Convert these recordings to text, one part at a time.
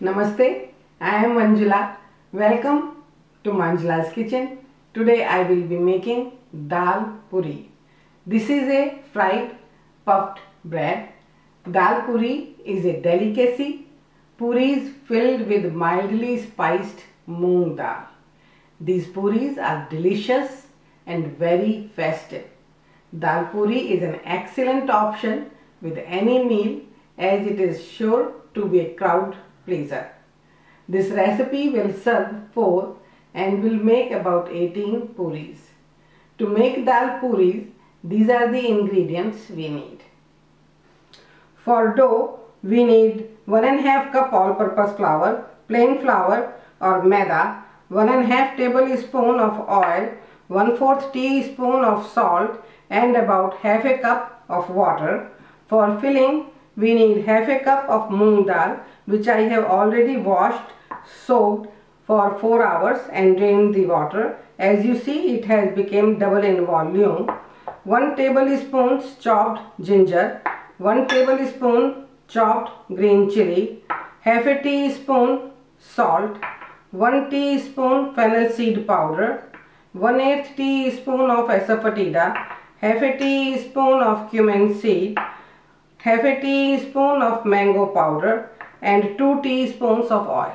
Namaste, I am Manjula. Welcome to Manjula's kitchen. Today I will be making Dal Puri. This is a fried puffed bread. Dal Puri is a delicacy. Puris filled with mildly spiced Moong dal. These puris are delicious and very festive. Dal Puri is an excellent option with any meal as it is sure to be a crowd pleaser. This recipe will serve 4 and will make about 18 puris. To make dal puris, these are the ingredients we need. For dough, we need 1½ cup all-purpose flour, plain flour or maida, 1½ tablespoon of oil, 1/4 teaspoon of salt and about ½ a cup of water. For filling, we need ½ a cup of moong dal, which I have already washed, soaked for 4 hours and drained the water. As you see, it has become double in volume. 1 tablespoon chopped ginger, 1 tablespoon chopped green chili, ½ a teaspoon salt, 1 teaspoon fennel seed powder, 1/8 teaspoon of asafetida, ½ a teaspoon of cumin seed, ½ a teaspoon of mango powder and 2 teaspoons of oil.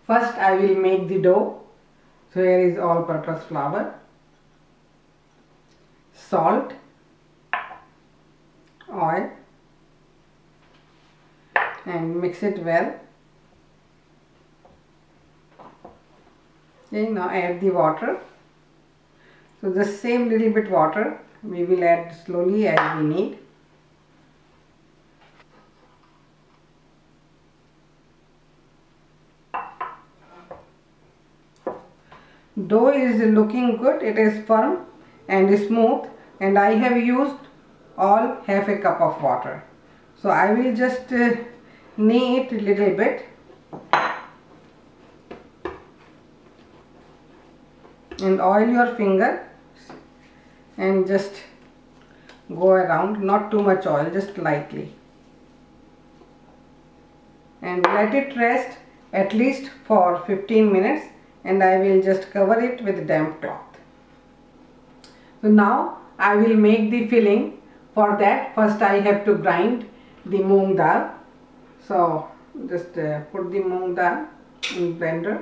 First I will make the dough. So here is all-purpose flour, salt, oil and mix it well. Okay, now add the water. So just same little bit water, we will add slowly as we need. Dough is looking good, it is firm and smooth and I have used all ½ a cup of water. So I will just knead it little bit and oil your finger and just go around, not too much oil, just lightly, and let it rest at least for 15 minutes and I will just cover it with damp cloth. So now I will make the filling. For that, first I have to grind the moong dal. So just put the moong dal in blender,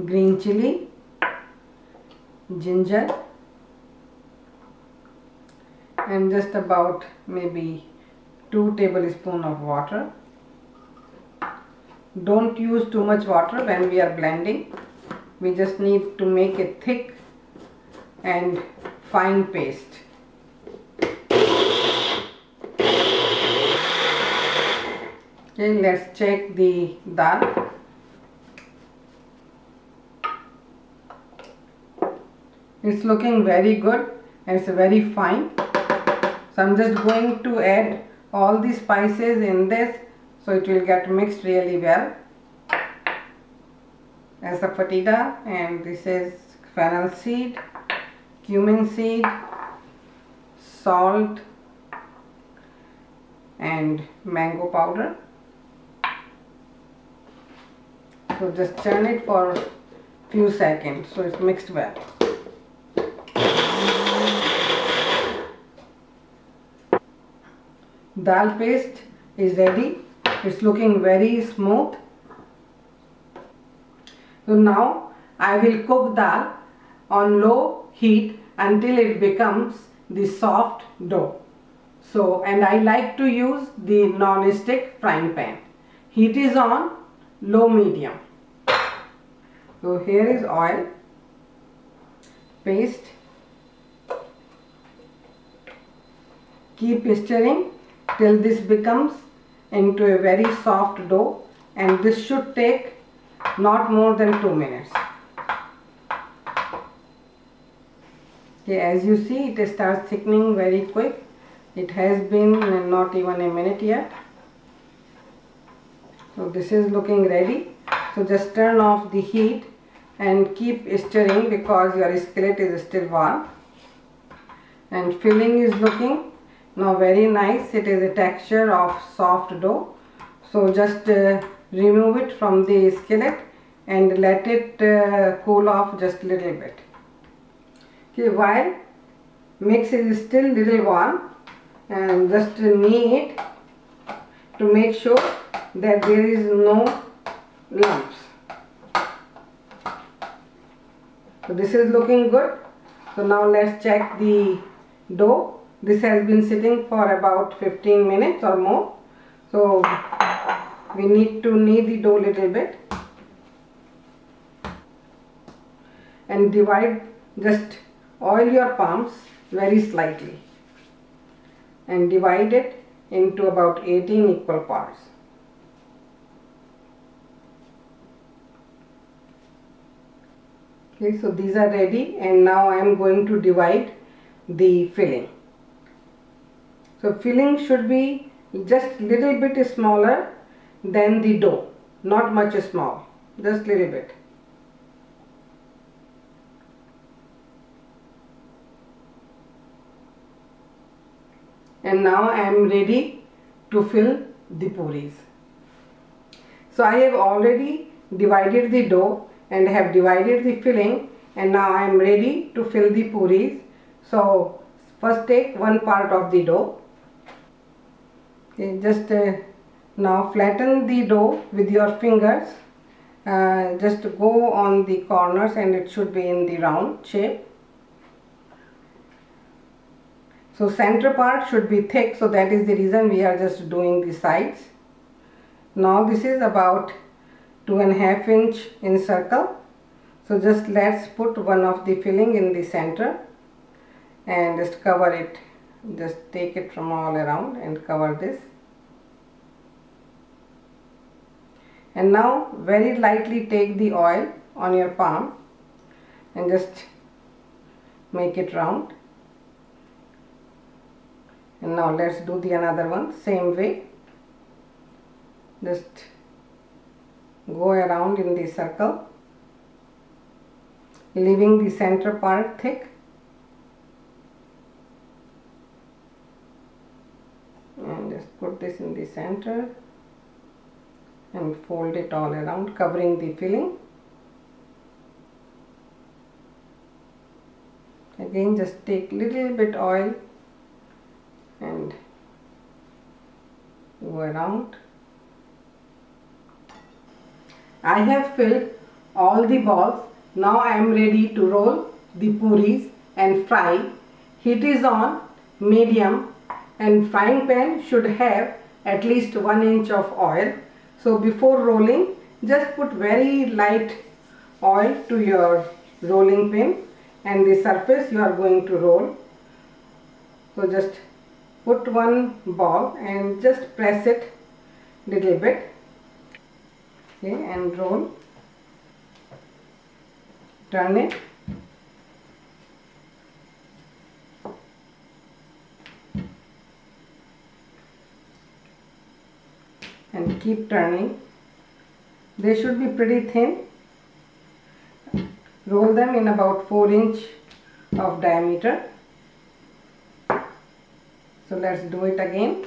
green chili, ginger and just about maybe 2 tablespoons of water. Don't use too much water when we are blending. We just need to make a thick and fine paste. Okay, let's check the dal. It's looking very good and it's very fine. So I'm just going to add all the spices in this so it will get mixed really well. Asafetida, and this is fennel seed, cumin seed, salt and mango powder. So just churn it for few seconds so it's mixed well. Dal paste is ready. It's looking very smooth. So now I will cook dal on low heat until it becomes the soft dough. So, and I like to use the non-stick frying pan. Heat is on low medium. So here is oil, paste. Keep stirring till this becomes into a very soft dough, and this should take not more than 2 minutes. Okay, as you see, it starts thickening very quick. It has been not even a minute yet. So this is looking ready. So just turn off the heat and keep stirring because your skillet is still warm. And filling is looking Now very nice, it is a texture of soft dough. So just remove it from the skillet and let it cool off just a little bit. Okay, while mix is still little warm, and just knead it to make sure that there is no lumps. So this is looking good. So now let's check the dough. This has been sitting for about 15 minutes or more. So we need to knead the dough little bit and divide, just oil your palms very slightly and divide it into about 18 equal parts. Okay, so these are ready, and now I am going to divide the filling. So filling should be just little bit smaller than the dough, not much small, just little bit. And now I am ready to fill the puris. So I have already divided the dough and have divided the filling, and now I am ready to fill the puris. So first take one part of the dough. Okay, just now flatten the dough with your fingers. Just go on the corners and it should be in the round shape. So center part should be thick, so that is the reason we are just doing the sides. Now this is about 2.5 inch in circle. So just let's put one of the filling in the center and just cover it. Just take it from all around and cover this. And now very lightly take the oil on your palm and just make it round. And now let's do the another one same way. Just go around in the circle, leaving the center part thick, and just put this in the center and fold it all around, covering the filling. Again, just take little bit oil and go around. I have filled all the balls. Now I am ready to roll the puris and fry. Heat is on medium and frying pan should have at least 1 inch of oil. So before rolling, just put very light oil to your rolling pin and the surface you are going to roll. So just put one ball and just press it little bit. Okay, and roll. Turn it. And keep turning. They should be pretty thin. Roll them in about 4 inch of diameter. So let's do it again.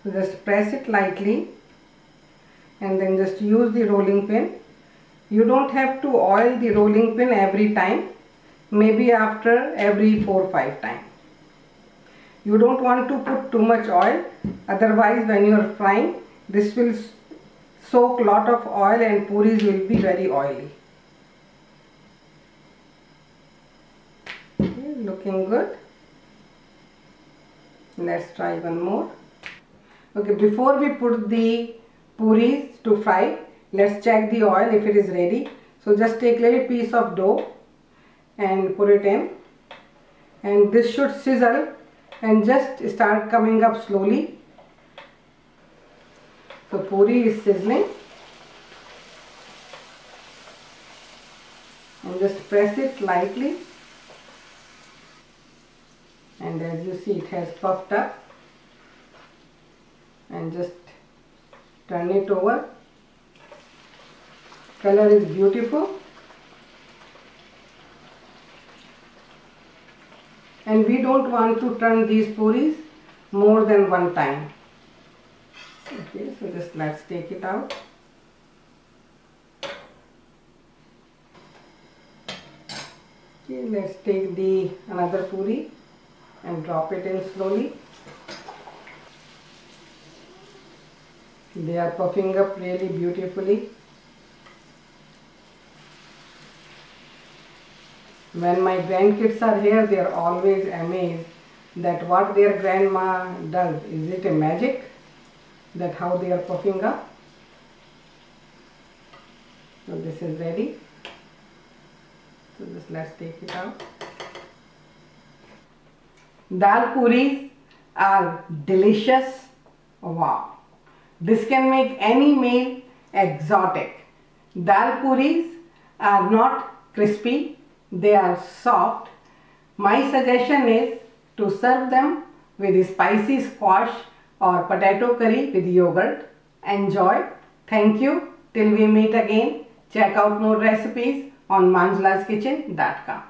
So just press it lightly and then just use the rolling pin. You don't have to oil the rolling pin every time, maybe after every 4 or 5 times. You don't want to put too much oil, otherwise when you are frying, this will soak lot of oil and puris will be very oily. Okay, looking good. Let's try one more. Okay, before we put the puris to fry, let's check the oil if it is ready. So just take a little piece of dough and put it in, and this should sizzle and just start coming up slowly. So puri is sizzling, and just press it lightly, and as you see it has puffed up, and just turn it over. Color is beautiful. and we don't want to turn these puris more than one time. Okay, so just let's take it out. Okay, let's take the another puri and drop it in slowly. They are puffing up really beautifully. When my grandkids are here, they are always amazed that what their grandma does. Is it a magic? That how they are puffing up? So this is ready. So just let's take it out. Dal puris are delicious. Wow. This can make any meal exotic. Dal puris are not crispy. They are soft. My suggestion is to serve them with spicy squash or potato curry with yogurt. Enjoy. Thank you. Till we meet again. Check out more recipes on manjulaskitchen.com.